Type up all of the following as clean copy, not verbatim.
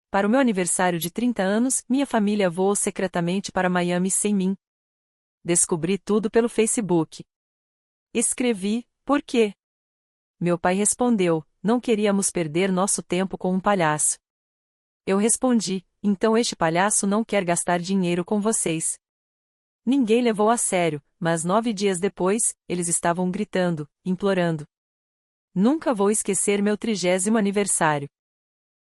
Para o meu aniversário de 30 anos, minha família voou secretamente para Miami sem mim. Descobri tudo pelo Facebook. Escrevi, por quê? Meu pai respondeu, não queríamos perder nosso tempo com um palhaço. Eu respondi, então este palhaço não quer gastar dinheiro com vocês. Ninguém levou a sério, mas 9 dias depois, eles estavam gritando, implorando. Nunca vou esquecer meu 30º aniversário.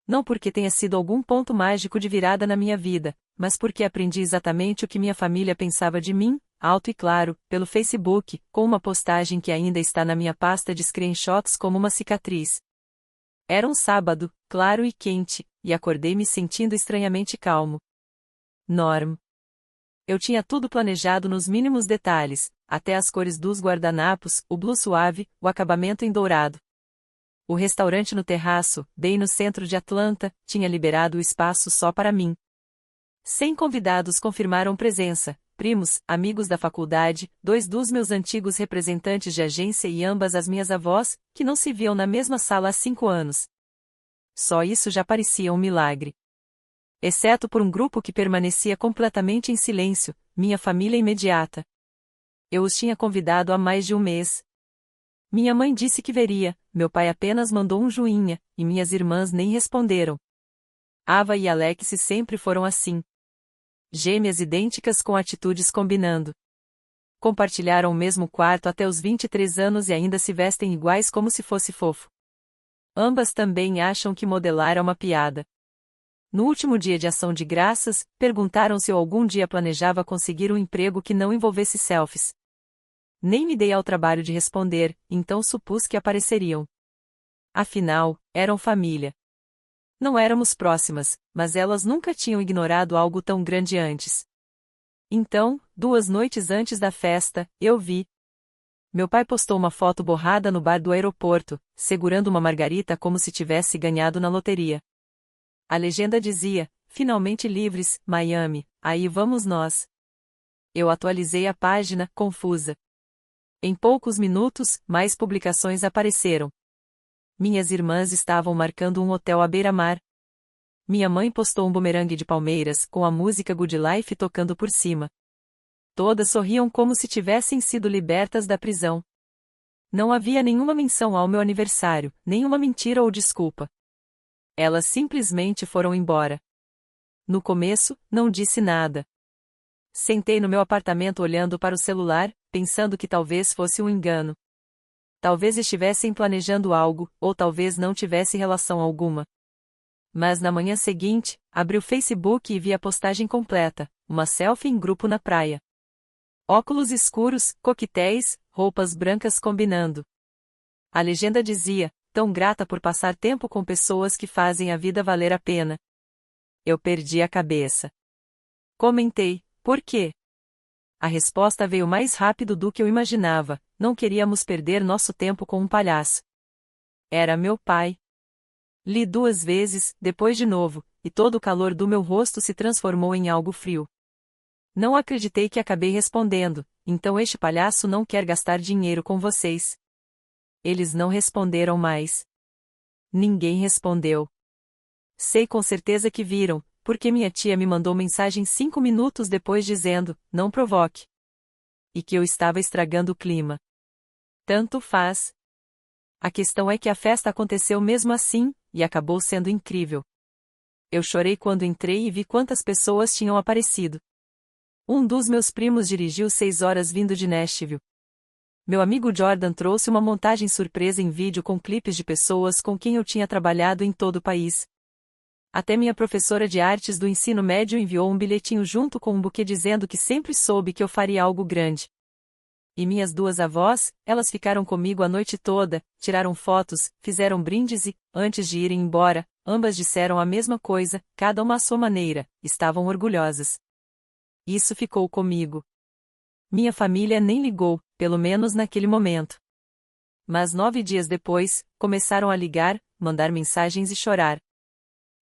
Não porque tenha sido algum ponto mágico de virada na minha vida, mas porque aprendi exatamente o que minha família pensava de mim, alto e claro, pelo Facebook, com uma postagem que ainda está na minha pasta de screenshots como uma cicatriz. Era um sábado, claro e quente, e acordei me sentindo estranhamente calmo. Norm. Eu tinha tudo planejado nos mínimos detalhes, até as cores dos guardanapos, o blue suave, o acabamento em dourado. O restaurante no terraço, bem no centro de Atlanta, tinha liberado o espaço só para mim. 100 convidados confirmaram presença, primos, amigos da faculdade, 2 dos meus antigos representantes de agência e ambas as minhas avós, que não se viam na mesma sala há 5 anos. Só isso já parecia um milagre. Exceto por um grupo que permanecia completamente em silêncio, minha família imediata. Eu os tinha convidado há mais de um mês. Minha mãe disse que veria, meu pai apenas mandou um joinha, e minhas irmãs nem responderam. Ava e Alex sempre foram assim. Gêmeas idênticas com atitudes combinando. Compartilharam o mesmo quarto até os 23 anos e ainda se vestem iguais como se fosse fofo. Ambas também acham que modelar é uma piada. No último dia de ação de graças, perguntaram se eu algum dia planejava conseguir um emprego que não envolvesse selfies. Nem me dei ao trabalho de responder, então supus que apareceriam. Afinal, eram família. Não éramos próximas, mas elas nunca tinham ignorado algo tão grande antes. Então, 2 noites antes da festa, eu vi. Meu pai postou uma foto borrada no bar do aeroporto, segurando uma margarita como se tivesse ganhado na loteria. A legenda dizia, finalmente livres, Miami, aí vamos nós. Eu atualizei a página, confusa. Em poucos minutos, mais publicações apareceram. Minhas irmãs estavam marcando um hotel à beira-mar. Minha mãe postou um bumerangue de palmeiras, com a música Good Life tocando por cima. Todas sorriam como se tivessem sido libertas da prisão. Não havia nenhuma menção ao meu aniversário, nenhuma mentira ou desculpa. Elas simplesmente foram embora. No começo, não disse nada. Sentei no meu apartamento olhando para o celular, pensando que talvez fosse um engano. Talvez estivessem planejando algo, ou talvez não tivesse relação alguma. Mas na manhã seguinte, abri o Facebook e vi a postagem completa, uma selfie em grupo na praia. Óculos escuros, coquetéis, roupas brancas combinando. A legenda dizia, tão grata por passar tempo com pessoas que fazem a vida valer a pena. Eu perdi a cabeça. Comentei, por quê? A resposta veio mais rápido do que eu imaginava, não queríamos perder nosso tempo com um palhaço. Era meu pai. Li 2 vezes, depois de novo, e todo o calor do meu rosto se transformou em algo frio. Não acreditei que acabei respondendo, então este palhaço não quer gastar dinheiro com vocês. Eles não responderam mais. Ninguém respondeu. Sei com certeza que viram, porque minha tia me mandou mensagem 5 minutos depois dizendo, não provoque. E que eu estava estragando o clima. Tanto faz. A questão é que a festa aconteceu mesmo assim, e acabou sendo incrível. Eu chorei quando entrei e vi quantas pessoas tinham aparecido. Um dos meus primos dirigiu 6 horas vindo de Nashville. Meu amigo Jordan trouxe uma montagem surpresa em vídeo com clipes de pessoas com quem eu tinha trabalhado em todo o país. Até minha professora de artes do ensino médio enviou um bilhetinho junto com um buquê dizendo que sempre soube que eu faria algo grande. E minhas 2 avós, elas ficaram comigo a noite toda, tiraram fotos, fizeram brindes e, antes de irem embora, ambas disseram a mesma coisa, cada uma à sua maneira, estavam orgulhosas. Isso ficou comigo. Minha família nem ligou, pelo menos naquele momento. Mas 9 dias depois, começaram a ligar, mandar mensagens e chorar.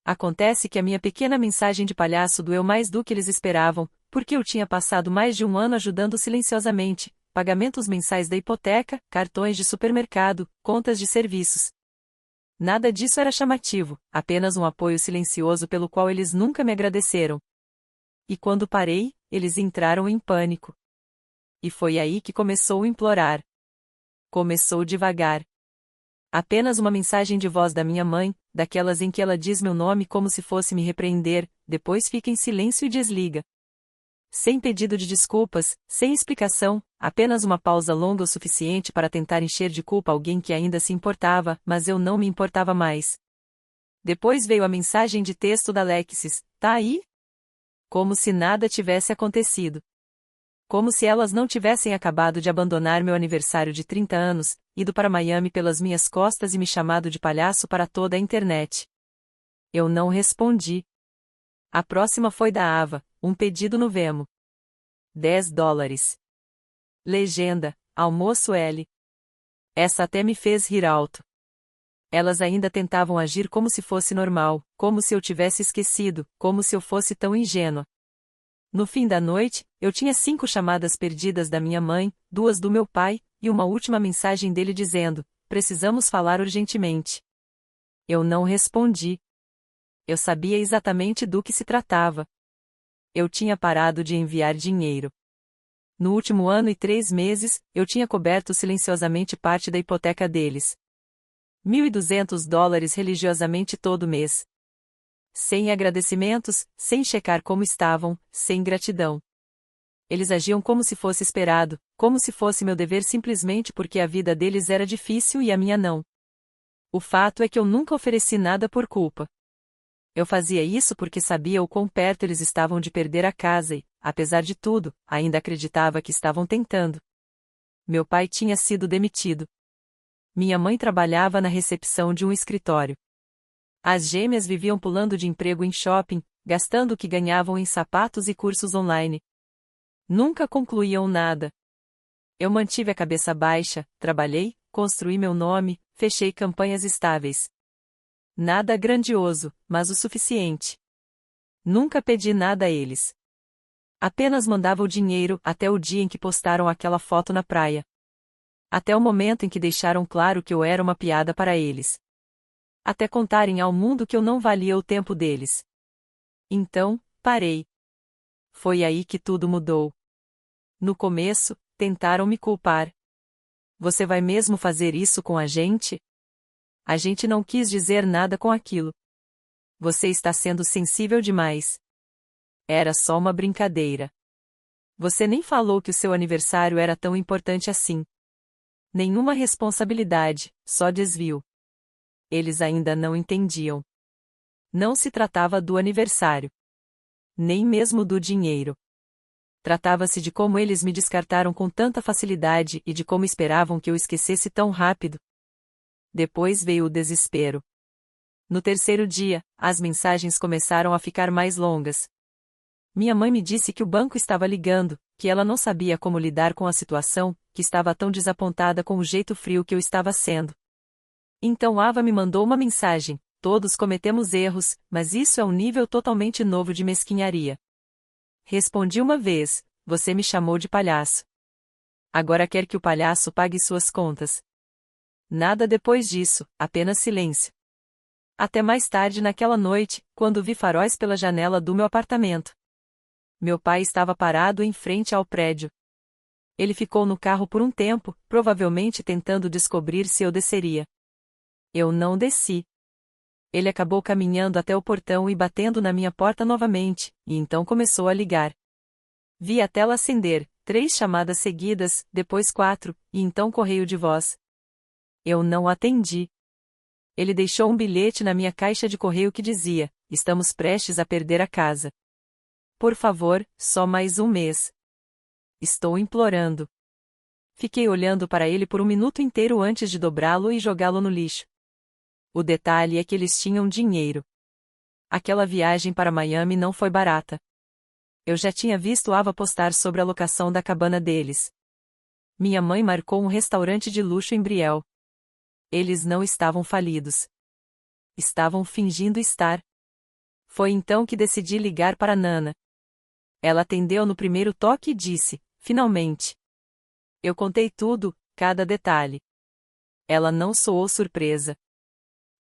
Acontece que a minha pequena mensagem de palhaço doeu mais do que eles esperavam, porque eu tinha passado mais de um ano ajudando silenciosamente, pagamentos mensais da hipoteca, cartões de supermercado, contas de serviços. Nada disso era chamativo, apenas um apoio silencioso pelo qual eles nunca me agradeceram. E quando parei, eles entraram em pânico. E foi aí que começou a implorar. Começou devagar. Apenas uma mensagem de voz da minha mãe, daquelas em que ela diz meu nome como se fosse me repreender, depois fica em silêncio e desliga. Sem pedido de desculpas, sem explicação, apenas uma pausa longa o suficiente para tentar encher de culpa alguém que ainda se importava, mas eu não me importava mais. Depois veio a mensagem de texto da Alexis: "Tá aí?" Como se nada tivesse acontecido. Como se elas não tivessem acabado de abandonar meu aniversário de 30 anos, ido para Miami pelas minhas costas e me chamado de palhaço para toda a internet. Eu não respondi. A próxima foi da Ava, um pedido no Vemo. $10. Legenda: almoço L. Essa até me fez rir alto. Elas ainda tentavam agir como se fosse normal, como se eu tivesse esquecido, como se eu fosse tão ingênua. No fim da noite, eu tinha 5 chamadas perdidas da minha mãe, 2 do meu pai, e uma última mensagem dele dizendo: "Precisamos falar urgentemente." Eu não respondi. Eu sabia exatamente do que se tratava. Eu tinha parado de enviar dinheiro. No último ano e 3 meses, eu tinha coberto silenciosamente parte da hipoteca deles. $1.200 religiosamente todo mês. Sem agradecimentos, sem checar como estavam, sem gratidão. Eles agiam como se fosse esperado, como se fosse meu dever simplesmente porque a vida deles era difícil e a minha não. O fato é que eu nunca ofereci nada por culpa. Eu fazia isso porque sabia o quão perto eles estavam de perder a casa e, apesar de tudo, ainda acreditava que estavam tentando. Meu pai tinha sido demitido. Minha mãe trabalhava na recepção de um escritório. As gêmeas viviam pulando de emprego em shopping, gastando o que ganhavam em sapatos e cursos online. Nunca concluíam nada. Eu mantive a cabeça baixa, trabalhei, construí meu nome, fechei campanhas estáveis. Nada grandioso, mas o suficiente. Nunca pedi nada a eles. Apenas mandava o dinheiro até o dia em que postaram aquela foto na praia. Até o momento em que deixaram claro que eu era uma piada para eles. Até contarem ao mundo que eu não valia o tempo deles. Então, parei. Foi aí que tudo mudou. No começo, tentaram me culpar. Você vai mesmo fazer isso com a gente? A gente não quis dizer nada com aquilo. Você está sendo sensível demais. Era só uma brincadeira. Você nem falou que o seu aniversário era tão importante assim. Nenhuma responsabilidade, só desvio. Eles ainda não entendiam. Não se tratava do aniversário. Nem mesmo do dinheiro. Tratava-se de como eles me descartaram com tanta facilidade e de como esperavam que eu esquecesse tão rápido. Depois veio o desespero. No terceiro dia, as mensagens começaram a ficar mais longas. Minha mãe me disse que o banco estava ligando, que ela não sabia como lidar com a situação, que estava tão desapontada com o jeito frio que eu estava sendo. Então Ava me mandou uma mensagem: "Todos cometemos erros, mas isso é um nível totalmente novo de mesquinharia." Respondi uma vez: "Você me chamou de palhaço. Agora quer que o palhaço pague suas contas." Nada depois disso, apenas silêncio. Até mais tarde naquela noite, quando vi faróis pela janela do meu apartamento. Meu pai estava parado em frente ao prédio. Ele ficou no carro por um tempo, provavelmente tentando descobrir se eu desceria. Eu não desci. Ele acabou caminhando até o portão e batendo na minha porta novamente, e então começou a ligar. Vi a tela acender, 3 chamadas seguidas, depois 4, e então correio de voz. Eu não atendi. Ele deixou um bilhete na minha caixa de correio que dizia: "Estamos prestes a perder a casa. Por favor, só mais um mês. Estou implorando." Fiquei olhando para ele por um minuto inteiro antes de dobrá-lo e jogá-lo no lixo. O detalhe é que eles tinham dinheiro. Aquela viagem para Miami não foi barata. Eu já tinha visto Ava postar sobre a locação da cabana deles. Minha mãe marcou um restaurante de luxo em Brielle. Eles não estavam falidos. Estavam fingindo estar. Foi então que decidi ligar para Nana. Ela atendeu no primeiro toque e disse: "Finalmente." Eu contei tudo, cada detalhe. Ela não soou surpresa.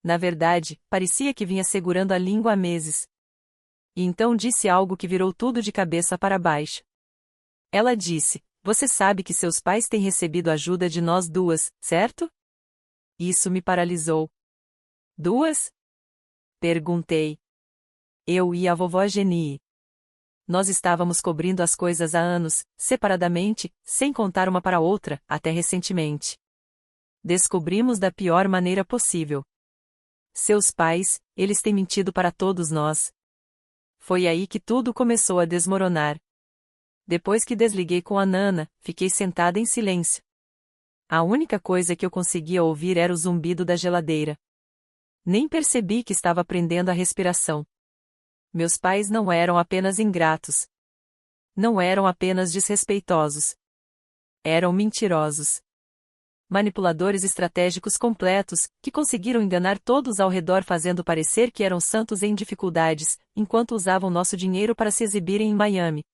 Na verdade, parecia que vinha segurando a língua há meses. E então disse algo que virou tudo de cabeça para baixo. Ela disse: "Você sabe que seus pais têm recebido ajuda de nós duas, certo?" Isso me paralisou. Duas? Perguntei. Eu e a vovó Genie. Nós estávamos cobrindo as coisas há anos, separadamente, sem contar uma para a outra, até recentemente. Descobrimos da pior maneira possível. Seus pais, eles têm mentido para todos nós. Foi aí que tudo começou a desmoronar. Depois que desliguei com a Nana, fiquei sentada em silêncio. A única coisa que eu conseguia ouvir era o zumbido da geladeira. Nem percebi que estava prendendo a respiração. Meus pais não eram apenas ingratos. Não eram apenas desrespeitosos. Eram mentirosos. Manipuladores estratégicos completos, que conseguiram enganar todos ao redor fazendo parecer que eram santos em dificuldades, enquanto usavam nosso dinheiro para se exibirem em Miami.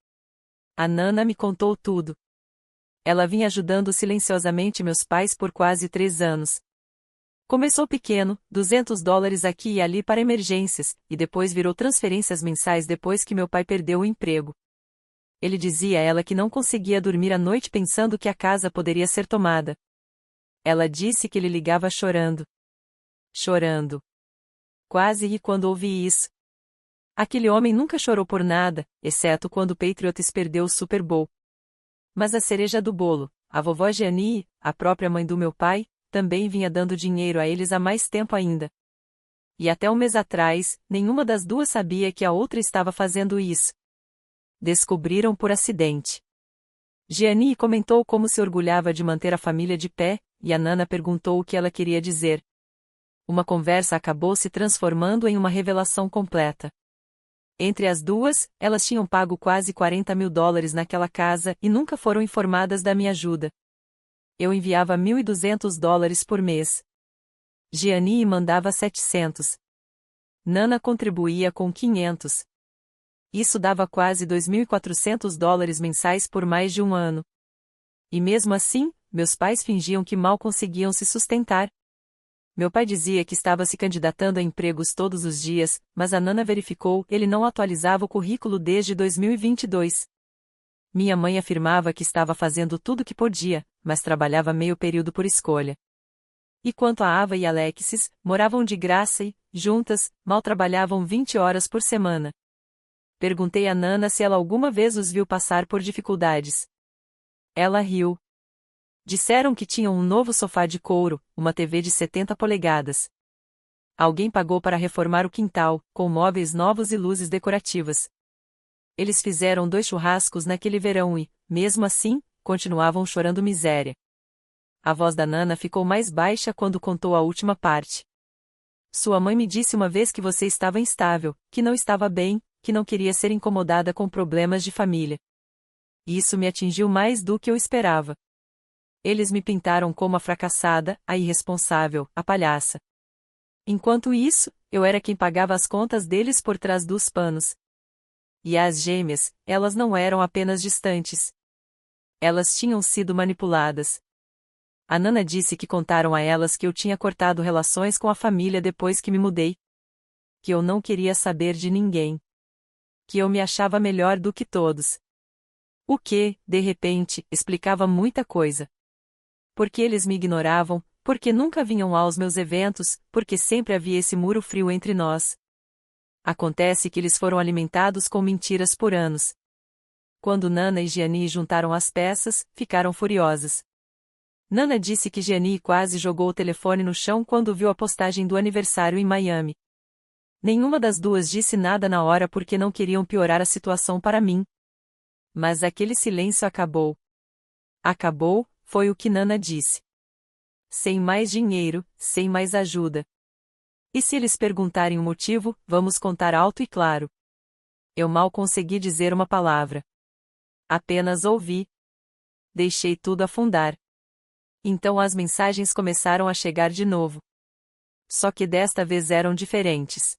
A Nana me contou tudo. Ela vinha ajudando silenciosamente meus pais por quase 3 anos. Começou pequeno, $200 aqui e ali para emergências, e depois virou transferências mensais depois que meu pai perdeu o emprego. Ele dizia a ela que não conseguia dormir à noite pensando que a casa poderia ser tomada. Ela disse que ele ligava chorando. Chorando. Quase ri quando ouvi isso. Aquele homem nunca chorou por nada, exceto quando o Patriots perdeu o Super Bowl. Mas a cereja do bolo, a vovó Jeannie, a própria mãe do meu pai, também vinha dando dinheiro a eles há mais tempo ainda. E até um mês atrás, nenhuma das duas sabia que a outra estava fazendo isso. Descobriram por acidente. Jeannie comentou como se orgulhava de manter a família de pé, e a Nana perguntou o que ela queria dizer. Uma conversa acabou se transformando em uma revelação completa. Entre as duas, elas tinham pago quase $40.000 naquela casa e nunca foram informadas da minha ajuda. Eu enviava $1.200 por mês. Jeannie mandava 700. Nana contribuía com 500. Isso dava quase $2.400 mensais por mais de um ano. E mesmo assim, meus pais fingiam que mal conseguiam se sustentar. Meu pai dizia que estava se candidatando a empregos todos os dias, mas a Nana verificou que ele não atualizava o currículo desde 2022. Minha mãe afirmava que estava fazendo tudo o que podia, mas trabalhava meio período por escolha. E quanto a Ava e Alexis, moravam de graça e, juntas, mal trabalhavam 20 horas por semana. Perguntei a Nana se ela alguma vez os viu passar por dificuldades. Ela riu. Disseram que tinham um novo sofá de couro, uma TV de 70 polegadas. Alguém pagou para reformar o quintal, com móveis novos e luzes decorativas. Eles fizeram 2 churrascos naquele verão e, mesmo assim, continuavam chorando miséria. A voz da Nana ficou mais baixa quando contou a última parte. Sua mãe me disse uma vez que você estava instável, que não estava bem, que não queria ser incomodada com problemas de família. Isso me atingiu mais do que eu esperava. Eles me pintaram como a fracassada, a irresponsável, a palhaça. Enquanto isso, eu era quem pagava as contas deles por trás dos panos. E as gêmeas, elas não eram apenas distantes. Elas tinham sido manipuladas. A Nana disse que contaram a elas que eu tinha cortado relações com a família depois que me mudei. Que eu não queria saber de ninguém. Que eu me achava melhor do que todos. O que, de repente, explicava muita coisa. Porque eles me ignoravam, porque nunca vinham aos meus eventos, porque sempre havia esse muro frio entre nós. Acontece que eles foram alimentados com mentiras por anos. Quando Nana e Jeannie juntaram as peças, ficaram furiosas. Nana disse que Jeannie quase jogou o telefone no chão quando viu a postagem do aniversário em Miami. Nenhuma das duas disse nada na hora porque não queriam piorar a situação para mim. Mas aquele silêncio acabou. Acabou, foi o que Nana disse. Sem mais dinheiro, sem mais ajuda. E se eles perguntarem o motivo, vamos contar alto e claro. Eu mal consegui dizer uma palavra. Apenas ouvi. Deixei tudo afundar. Então as mensagens começaram a chegar de novo. Só que desta vez eram diferentes.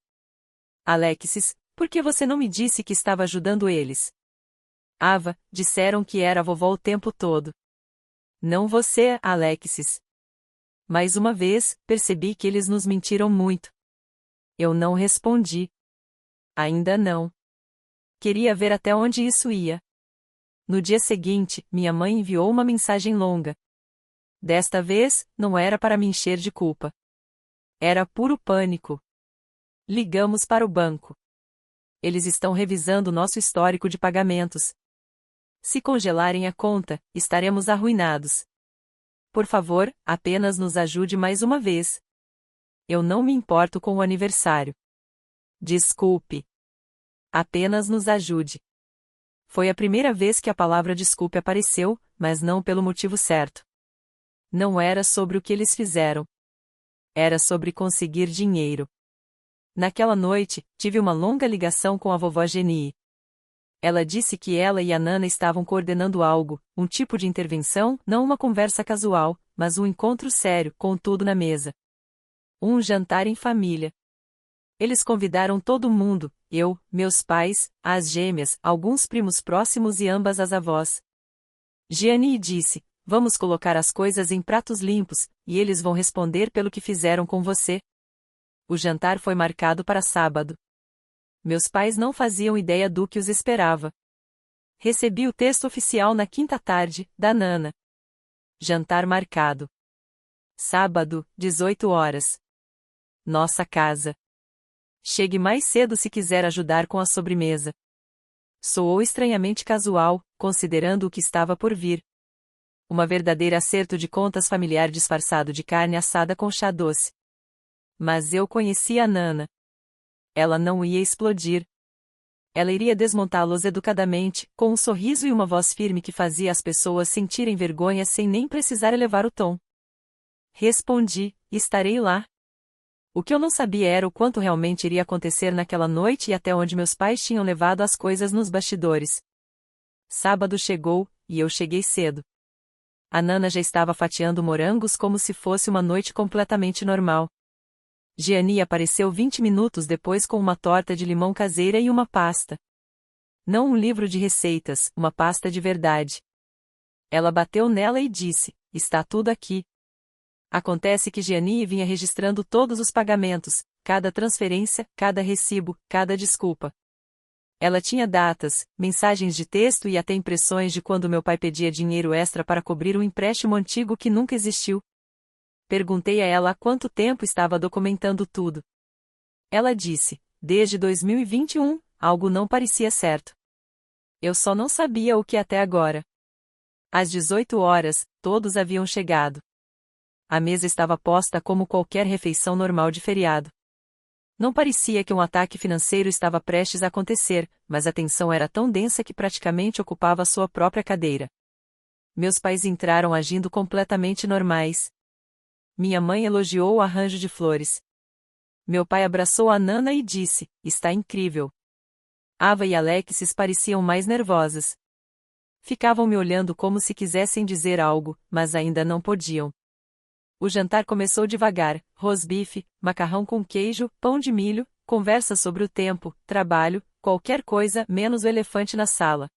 Alexis, por que você não me disse que estava ajudando eles? Ava, disseram que era a vovó o tempo todo. Não você, Alexis. Mais uma vez, percebi que eles nos mentiram muito. Eu não respondi. Ainda não. Queria ver até onde isso ia. No dia seguinte, minha mãe enviou uma mensagem longa. Desta vez, não era para me encher de culpa. Era puro pânico. Ligamos para o banco. Eles estão revisando nosso histórico de pagamentos. Se congelarem a conta, estaremos arruinados. Por favor, apenas nos ajude mais uma vez. Eu não me importo com o aniversário. Desculpe. Apenas nos ajude. Foi a primeira vez que a palavra desculpe apareceu, mas não pelo motivo certo. Não era sobre o que eles fizeram. Era sobre conseguir dinheiro. Naquela noite, tive uma longa ligação com a vovó Genie. Ela disse que ela e a Nana estavam coordenando algo, um tipo de intervenção, não uma conversa casual, mas um encontro sério, com tudo na mesa. Um jantar em família. Eles convidaram todo mundo, eu, meus pais, as gêmeas, alguns primos próximos e ambas as avós. Gianni disse: vamos colocar as coisas em pratos limpos, e eles vão responder pelo que fizeram com você. O jantar foi marcado para sábado. Meus pais não faziam ideia do que os esperava. Recebi o texto oficial na quinta tarde, da Nana. Jantar marcado. Sábado, 18 horas. Nossa casa. Chegue mais cedo se quiser ajudar com a sobremesa. Soou estranhamente casual, considerando o que estava por vir. Uma verdadeira acerto de contas familiar disfarçado de carne assada com chá doce. Mas eu conhecia a Nana. Ela não ia explodir. Ela iria desmontá-los educadamente, com um sorriso e uma voz firme que fazia as pessoas sentirem vergonha sem nem precisar elevar o tom. Respondi: estarei lá. O que eu não sabia era o quanto realmente iria acontecer naquela noite e até onde meus pais tinham levado as coisas nos bastidores. Sábado chegou, e eu cheguei cedo. A Nana já estava fatiando morangos como se fosse uma noite completamente normal. Gianni apareceu 20 minutos depois com uma torta de limão caseira e uma pasta. Não um livro de receitas, uma pasta de verdade. Ela bateu nela e disse: está tudo aqui. Acontece que Gianni vinha registrando todos os pagamentos, cada transferência, cada recibo, cada desculpa. Ela tinha datas, mensagens de texto e até impressões de quando meu pai pedia dinheiro extra para cobrir um empréstimo antigo que nunca existiu. Perguntei a ela há quanto tempo estava documentando tudo. Ela disse: desde 2021, algo não parecia certo. Eu só não sabia o que até agora. Às 18 horas, todos haviam chegado. A mesa estava posta como qualquer refeição normal de feriado. Não parecia que um ataque financeiro estava prestes a acontecer, mas a tensão era tão densa que praticamente ocupava sua própria cadeira. Meus pais entraram agindo completamente normais. Minha mãe elogiou o arranjo de flores. Meu pai abraçou a Nana e disse: está incrível. Ava e Alexis pareciam mais nervosas. Ficavam me olhando como se quisessem dizer algo, mas ainda não podiam. O jantar começou devagar: rosbife, macarrão com queijo, pão de milho, conversa sobre o tempo, trabalho, qualquer coisa menos o elefante na sala.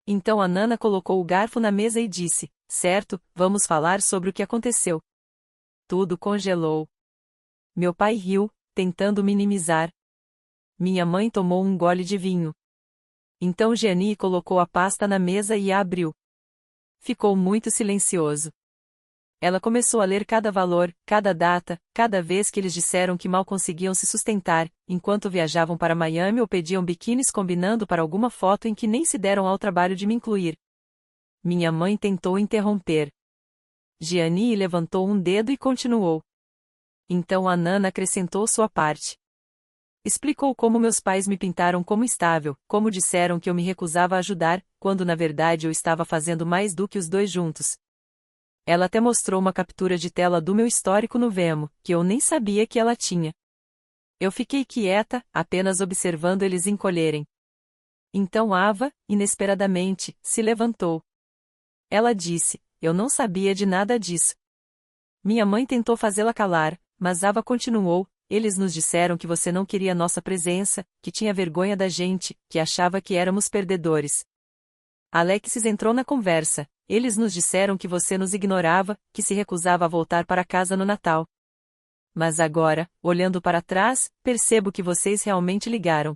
Então a Nana colocou o garfo na mesa e disse: certo, vamos falar sobre o que aconteceu. Tudo congelou. Meu pai riu, tentando minimizar. Minha mãe tomou um gole de vinho. Então Gianni colocou a pasta na mesa e a abriu. Ficou muito silencioso. Ela começou a ler cada valor, cada data, cada vez que eles disseram que mal conseguiam se sustentar, enquanto viajavam para Miami ou pediam biquínis combinando para alguma foto em que nem se deram ao trabalho de me incluir. Minha mãe tentou interromper. Gianni levantou um dedo e continuou. Então a Nana acrescentou sua parte. Explicou como meus pais me pintaram como instável, como disseram que eu me recusava a ajudar, quando na verdade eu estava fazendo mais do que os dois juntos. Ela até mostrou uma captura de tela do meu histórico no Vemo, que eu nem sabia que ela tinha. Eu fiquei quieta, apenas observando eles encolherem. Então Ava, inesperadamente, se levantou. Ela disse: eu não sabia de nada disso. Minha mãe tentou fazê-la calar, mas Ava continuou: eles nos disseram que você não queria nossa presença, que tinha vergonha da gente, que achava que éramos perdedores. Alexis entrou na conversa: Eles nos disseram que você nos ignorava, que se recusava a voltar para casa no Natal. Mas agora, olhando para trás, percebo que vocês realmente ligaram.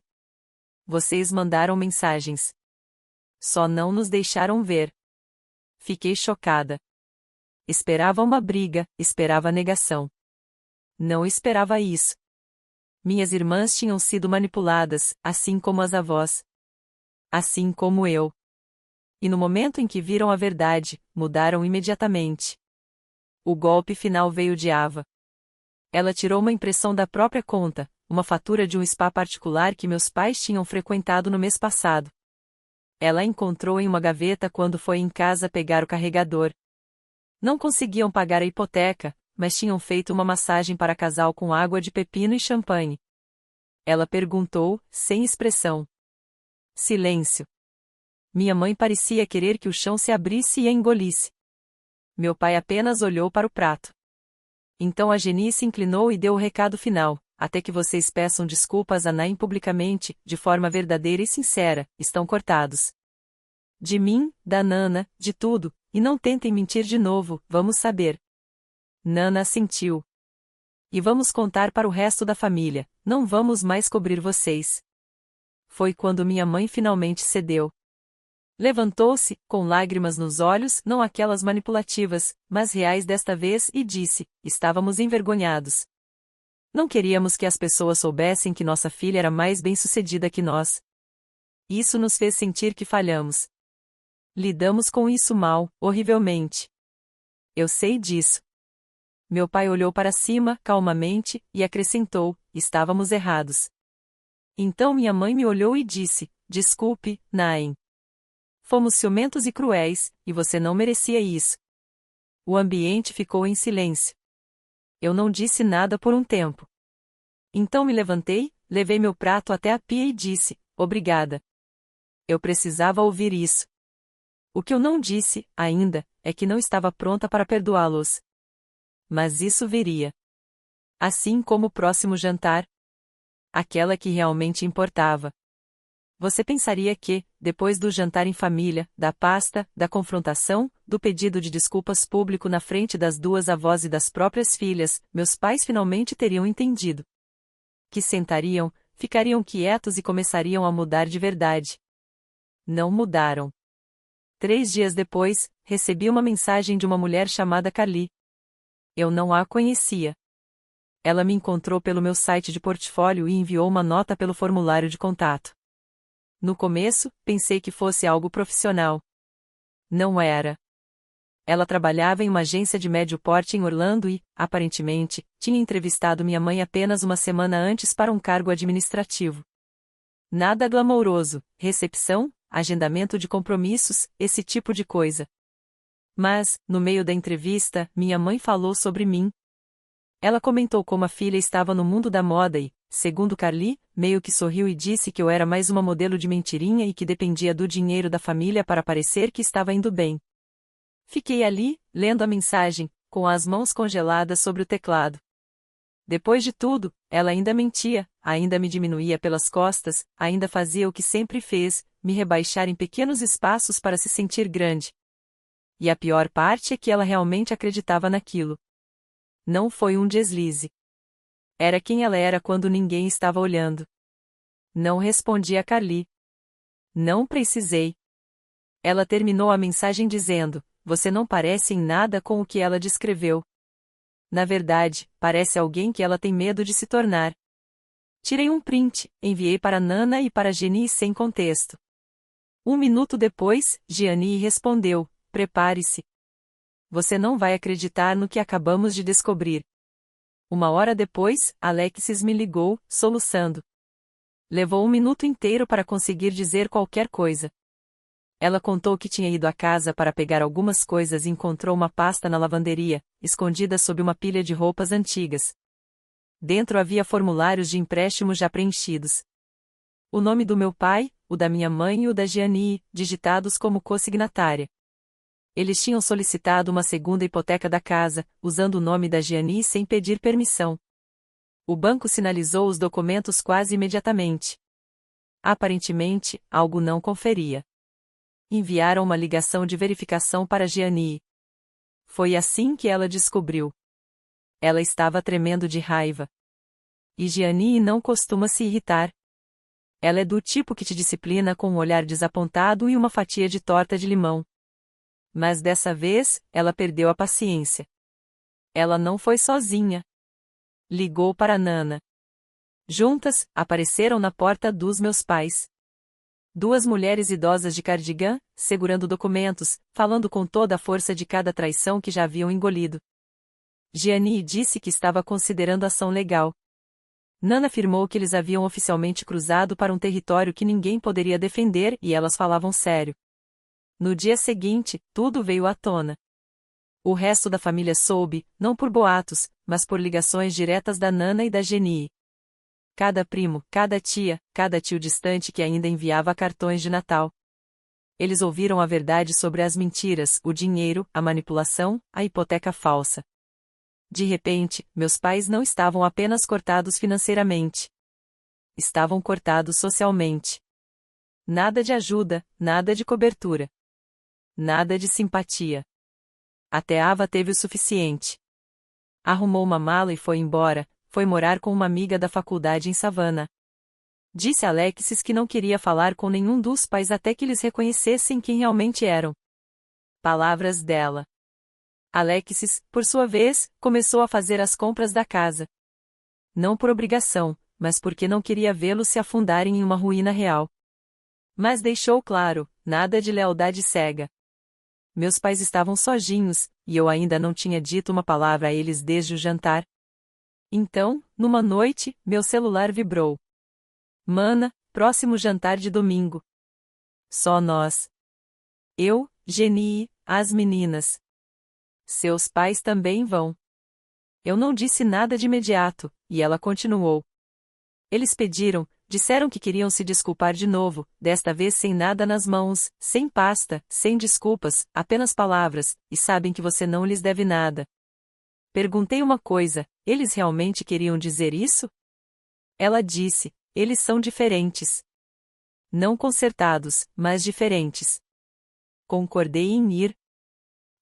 Vocês mandaram mensagens. Só não nos deixaram ver. Fiquei chocada. Esperava uma briga, esperava negação. Não esperava isso. Minhas irmãs tinham sido manipuladas, assim como as avós. Assim como eu. E no momento em que viram a verdade, mudaram imediatamente. O golpe final veio de Ava. Ela tirou uma impressão da própria conta, uma fatura de um spa particular que meus pais tinham frequentado no mês passado. Ela a encontrou em uma gaveta quando foi em casa pegar o carregador. Não conseguiam pagar a hipoteca, mas tinham feito uma massagem para casal com água de pepino e champanhe. Ela perguntou, sem expressão. Silêncio. Minha mãe parecia querer que o chão se abrisse e a engolisse. Meu pai apenas olhou para o prato. Então a Geni se inclinou e deu o recado final: até que vocês peçam desculpas a Naim publicamente, de forma verdadeira e sincera, estão cortados. De mim, da Nana, de tudo, e não tentem mentir de novo, vamos saber. Nana assentiu. E vamos contar para o resto da família, não vamos mais cobrir vocês. Foi quando minha mãe finalmente cedeu. Levantou-se, com lágrimas nos olhos, não aquelas manipulativas, mas reais desta vez, e disse: estávamos envergonhados. Não queríamos que as pessoas soubessem que nossa filha era mais bem-sucedida que nós. Isso nos fez sentir que falhamos. Lidamos com isso mal, horrivelmente. Eu sei disso. Meu pai olhou para cima, calmamente, e acrescentou: estávamos errados. Então minha mãe me olhou e disse: desculpe, Naim. Fomos ciumentos e cruéis, e você não merecia isso. O ambiente ficou em silêncio. Eu não disse nada por um tempo. Então me levantei, levei meu prato até a pia e disse: obrigada. Eu precisava ouvir isso. O que eu não disse, ainda, é que não estava pronta para perdoá-los. Mas isso viria. Assim como o próximo jantar. Aquela que realmente importava. Você pensaria que, depois do jantar em família, da pasta, da confrontação, do pedido de desculpas público na frente das duas avós e das próprias filhas, meus pais finalmente teriam entendido. Que sentariam, ficariam quietos e começariam a mudar de verdade. Não mudaram. 3 dias depois, recebi uma mensagem de uma mulher chamada Carly. Eu não a conhecia. Ela me encontrou pelo meu site de portfólio e enviou uma nota pelo formulário de contato. No começo, pensei que fosse algo profissional. Não era. Ela trabalhava em uma agência de médio porte em Orlando e, aparentemente, tinha entrevistado minha mãe apenas uma semana antes para um cargo administrativo. Nada glamouroso, recepção, agendamento de compromissos, esse tipo de coisa. Mas, no meio da entrevista, minha mãe falou sobre mim. Ela comentou como a filha estava no mundo da moda e, segundo Carly, meio que sorriu e disse que eu era mais uma modelo de mentirinha e que dependia do dinheiro da família para parecer que estava indo bem. Fiquei ali, lendo a mensagem, com as mãos congeladas sobre o teclado. Depois de tudo, ela ainda mentia, ainda me diminuía pelas costas, ainda fazia o que sempre fez, me rebaixar em pequenos espaços para se sentir grande. E a pior parte é que ela realmente acreditava naquilo. Não foi um deslize. Era quem ela era quando ninguém estava olhando. Não respondi a Carly. Não precisei. Ela terminou a mensagem dizendo: você não parece em nada com o que ela descreveu. Na verdade, parece alguém que ela tem medo de se tornar. Tirei um print, enviei para Nana e para Geni sem contexto. 1 minuto depois, Gianni respondeu: prepare-se. Você não vai acreditar no que acabamos de descobrir. 1 hora depois, Alexis me ligou, soluçando. Levou 1 minuto inteiro para conseguir dizer qualquer coisa. Ela contou que tinha ido à casa para pegar algumas coisas e encontrou uma pasta na lavanderia, escondida sob uma pilha de roupas antigas. Dentro havia formulários de empréstimo já preenchidos. O nome do meu pai, o da minha mãe e o da Gianni, digitados como co-signatária. Eles tinham solicitado uma segunda hipoteca da casa, usando o nome da Gianni sem pedir permissão. O banco sinalizou os documentos quase imediatamente. Aparentemente, algo não conferia. Enviaram uma ligação de verificação para Gianni. Foi assim que ela descobriu. Ela estava tremendo de raiva. E Gianni não costuma se irritar. Ela é do tipo que te disciplina com um olhar desapontado e uma fatia de torta de limão. Mas dessa vez, ela perdeu a paciência. Ela não foi sozinha. Ligou para Nana. Juntas, apareceram na porta dos meus pais. Duas mulheres idosas de cardigã, segurando documentos, falando com toda a força de cada traição que já haviam engolido. Gianni disse que estava considerando ação legal. Nana afirmou que eles haviam oficialmente cruzado para um território que ninguém poderia defender e elas falavam sério. No dia seguinte, tudo veio à tona. O resto da família soube, não por boatos, mas por ligações diretas da Nana e da Geni. Cada primo, cada tia, cada tio distante que ainda enviava cartões de Natal. Eles ouviram a verdade sobre as mentiras, o dinheiro, a manipulação, a hipoteca falsa. De repente, meus pais não estavam apenas cortados financeiramente. Estavam cortados socialmente. Nada de ajuda, nada de cobertura. Nada de simpatia. Até Ava teve o suficiente. Arrumou uma mala e foi embora, foi morar com uma amiga da faculdade em Savannah. Disse a Alexis que não queria falar com nenhum dos pais até que eles reconhecessem quem realmente eram. Palavras dela. Alexis, por sua vez, começou a fazer as compras da casa. Não por obrigação, mas porque não queria vê-los se afundarem em uma ruína real. Mas deixou claro, nada de lealdade cega. Meus pais estavam sozinhos, e eu ainda não tinha dito uma palavra a eles desde o jantar. Então, numa noite, meu celular vibrou. Mana, próximo jantar de domingo. Só nós. Eu, Geni, as meninas. Seus pais também vão. Eu não disse nada de imediato, e ela continuou. Eles disseram que queriam se desculpar de novo, desta vez sem nada nas mãos, sem pasta, sem desculpas, apenas palavras, e sabem que você não lhes deve nada. Perguntei uma coisa, eles realmente queriam dizer isso? Ela disse, eles são diferentes. Não consertados, mas diferentes. Concordei em ir.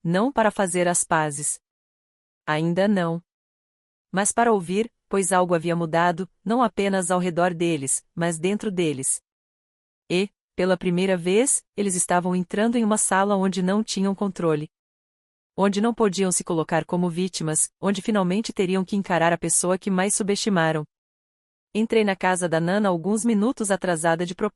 Não para fazer as pazes. Ainda não. Mas para ouvir, pois algo havia mudado, não apenas ao redor deles, mas dentro deles. E, pela primeira vez, eles estavam entrando em uma sala onde não tinham controle. Onde não podiam se colocar como vítimas, onde finalmente teriam que encarar a pessoa que mais subestimaram. Entrei na casa da Nana alguns minutos atrasada de propósito.